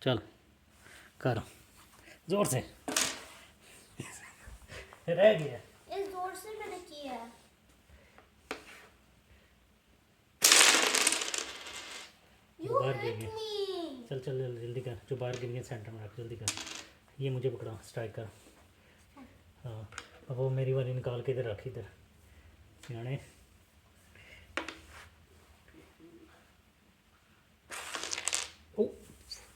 चल कर जोर से रह गया इस जोर से मैंने किया है। You बाहर गिर hit गया। me. चल चल जल्दी जल्दी कर, जो बाहर गिर गया सेंटर में रख, जल्दी कर। ये मुझे पकड़ा, स्ट्राइक कर। हाँ अब वो मेरी वाली निकाल के इधर रख, इधर सियाने। ओ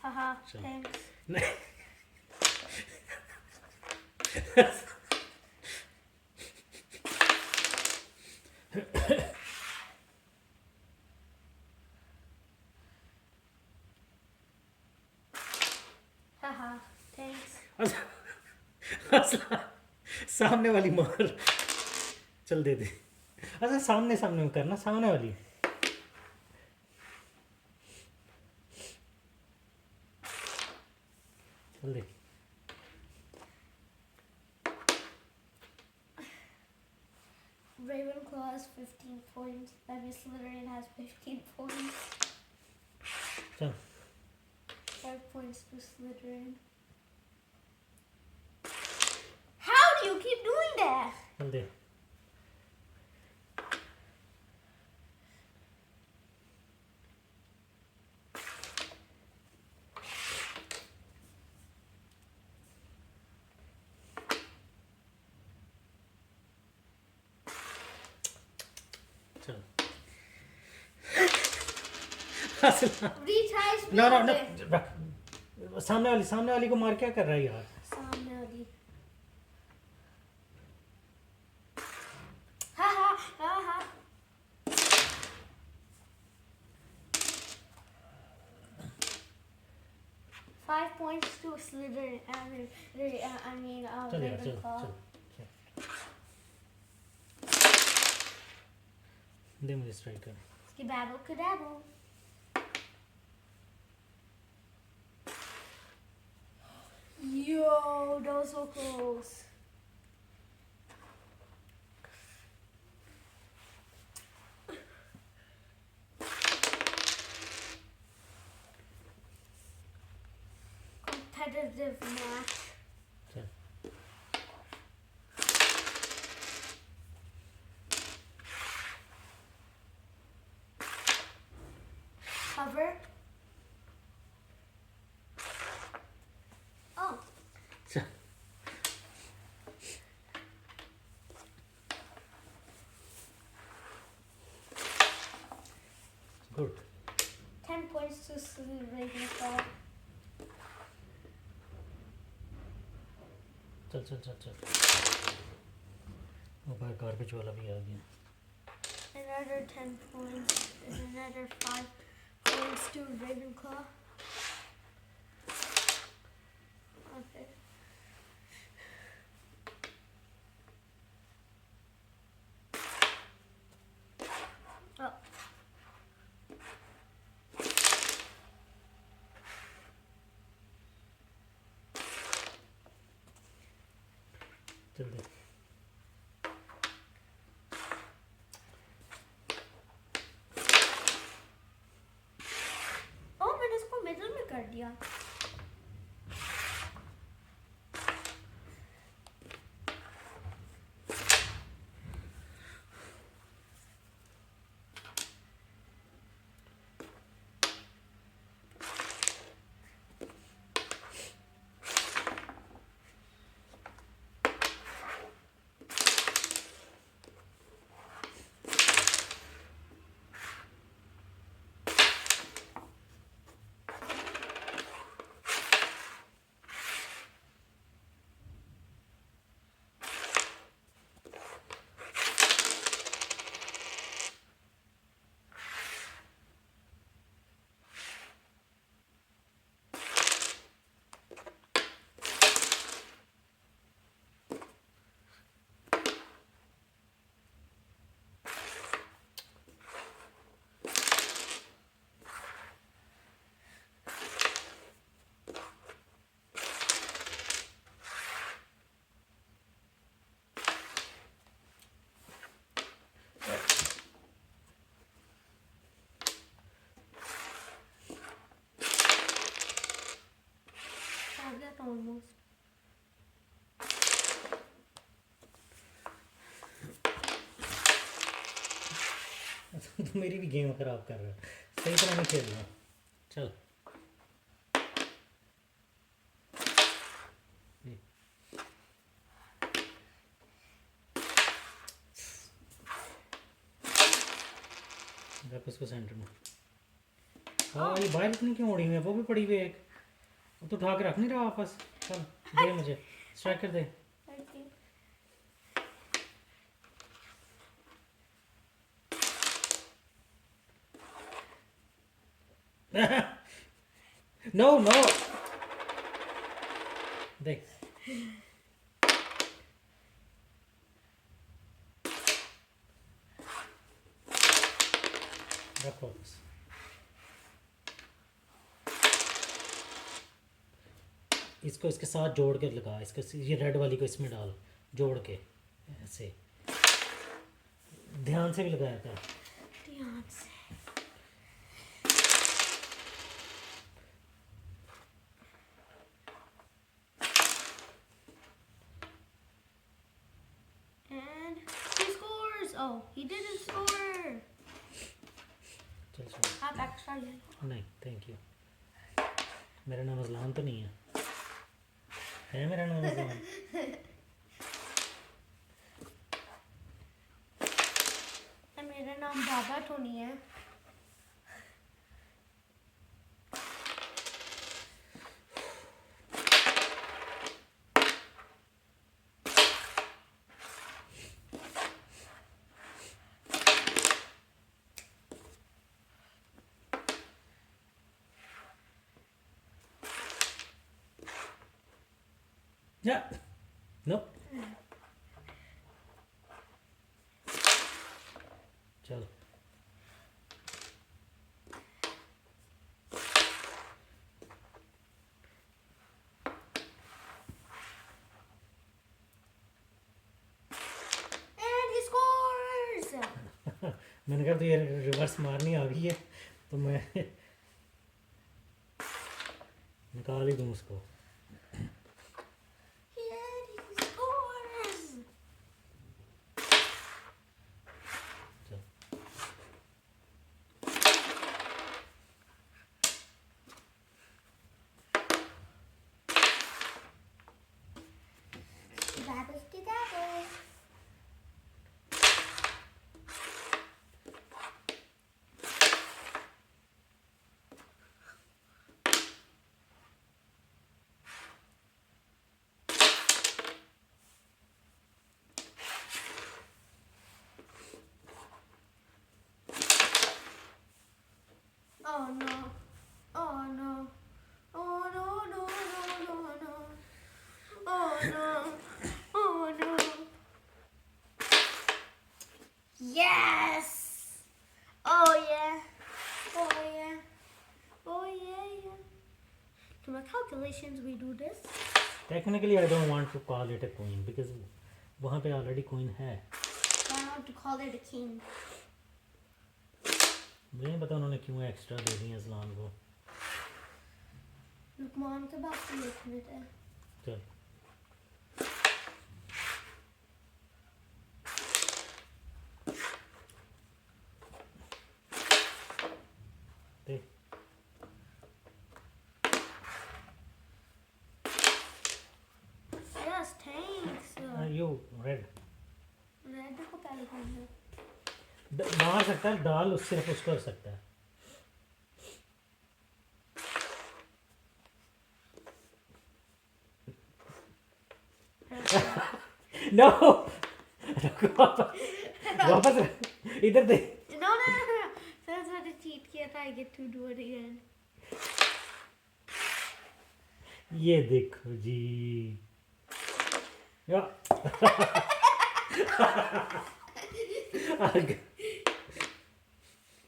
Haha, चल। thanks. नहीं Haha, thanks. अच्छा सामने वाली मार, चल दे दे। अच्छा सामने सामने में करना, सामने वाली। चल दे। Ravenclaw has 15 points. That means Slytherin has 15 points. चल 5 points to Slytherin. How do you keep doing that? चल दे। चल Retries me. ना ना ना रख, सामने वाली को मार, क्या कर रहा है यार। सामने वाली। Haha, haha. Five points to Slytherin. चल यार चल Ravenclaw. चल दे मुझे स्ट्राइक कर। Skibabble cadabble. Yo, that was so close. Competitive match. चल Cover. Oh, चल गुड। 10 points to Ravenclaw. चल चल चल चल वो बाहर गार्बेज वाला भी आ गया। Another 10 points. And another 5 points to Ravenclaw. Okay. Oh. चल दे। Oh, मैंने इसको मिडिल में कर दिया। forget almost. तो मेरी भी गेम खराब कर रहा है, सही तरह नहीं खेल रहा। चल रख उसको सेंटर में। हाँ ये बाहर इतनी क्यों उड़ी हुई है, वो भी पड़ी हुई है एक, वो तो उठा के रख नहीं रहा वापस। चल दे मुझे, स्ट्राइक कर दे। Okay. नो नो देख रख वापस। इसको इसके साथ जोड़ के लगा, इसको ये रेड वाली को इसमें डाल, जोड़ के ऐसे ध्यान से भी लगाया कर। ध्यान से। And he scores. Oh, he didn't score. चल छोड़। आप extra ले लो। नहीं थैंक यू, मेरा नाम अजलान तो नहीं है मेरा नाम अजलान? मेरा नाम बाबा तो नहीं है। या नो चल And he scores. मैंने कहा तो ये रिवर्स मारनी आ गई है तो मैं निकाल ही दूँ उसको। And he scores. चल Dabbles to dabbles. Oh no. Oh no. Oh no, no, no, no, no. Oh no. Oh no. Yes. Oh yeah. Oh yeah. Oh yeah, yeah. To my calculations, we do this. Technically I don't want to call it a queen because वहाँ पे already queen है। I want to call it a king. मुझे नहीं पता उन्होंने क्यों extra दे दी है Azlan को। लुकमान के बाप से लिखने थे। चल देख Yes, thanks. You read red को पहले कौन है? मार सकता है, डाल उससे पुश कर सकता है। नो वापस इधर दे। No, no, no, no. That's what I cheat किया था. I get to do it again. ये देखो जी या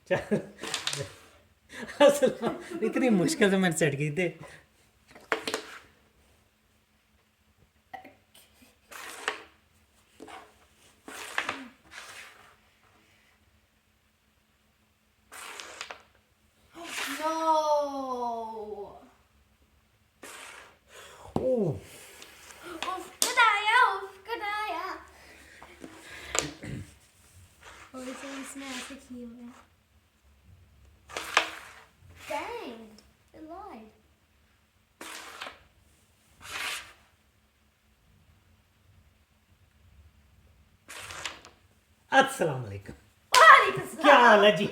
चल असल इतनी मुश्किल से मैंने सेट की थी। No. ओह Oof, good eye, oof, good eye. और इसे इसने ऐसे किए हुए हैं. Dang, it lied. अस्सलाम वालेकुम वालेकुम क्या हाल है जी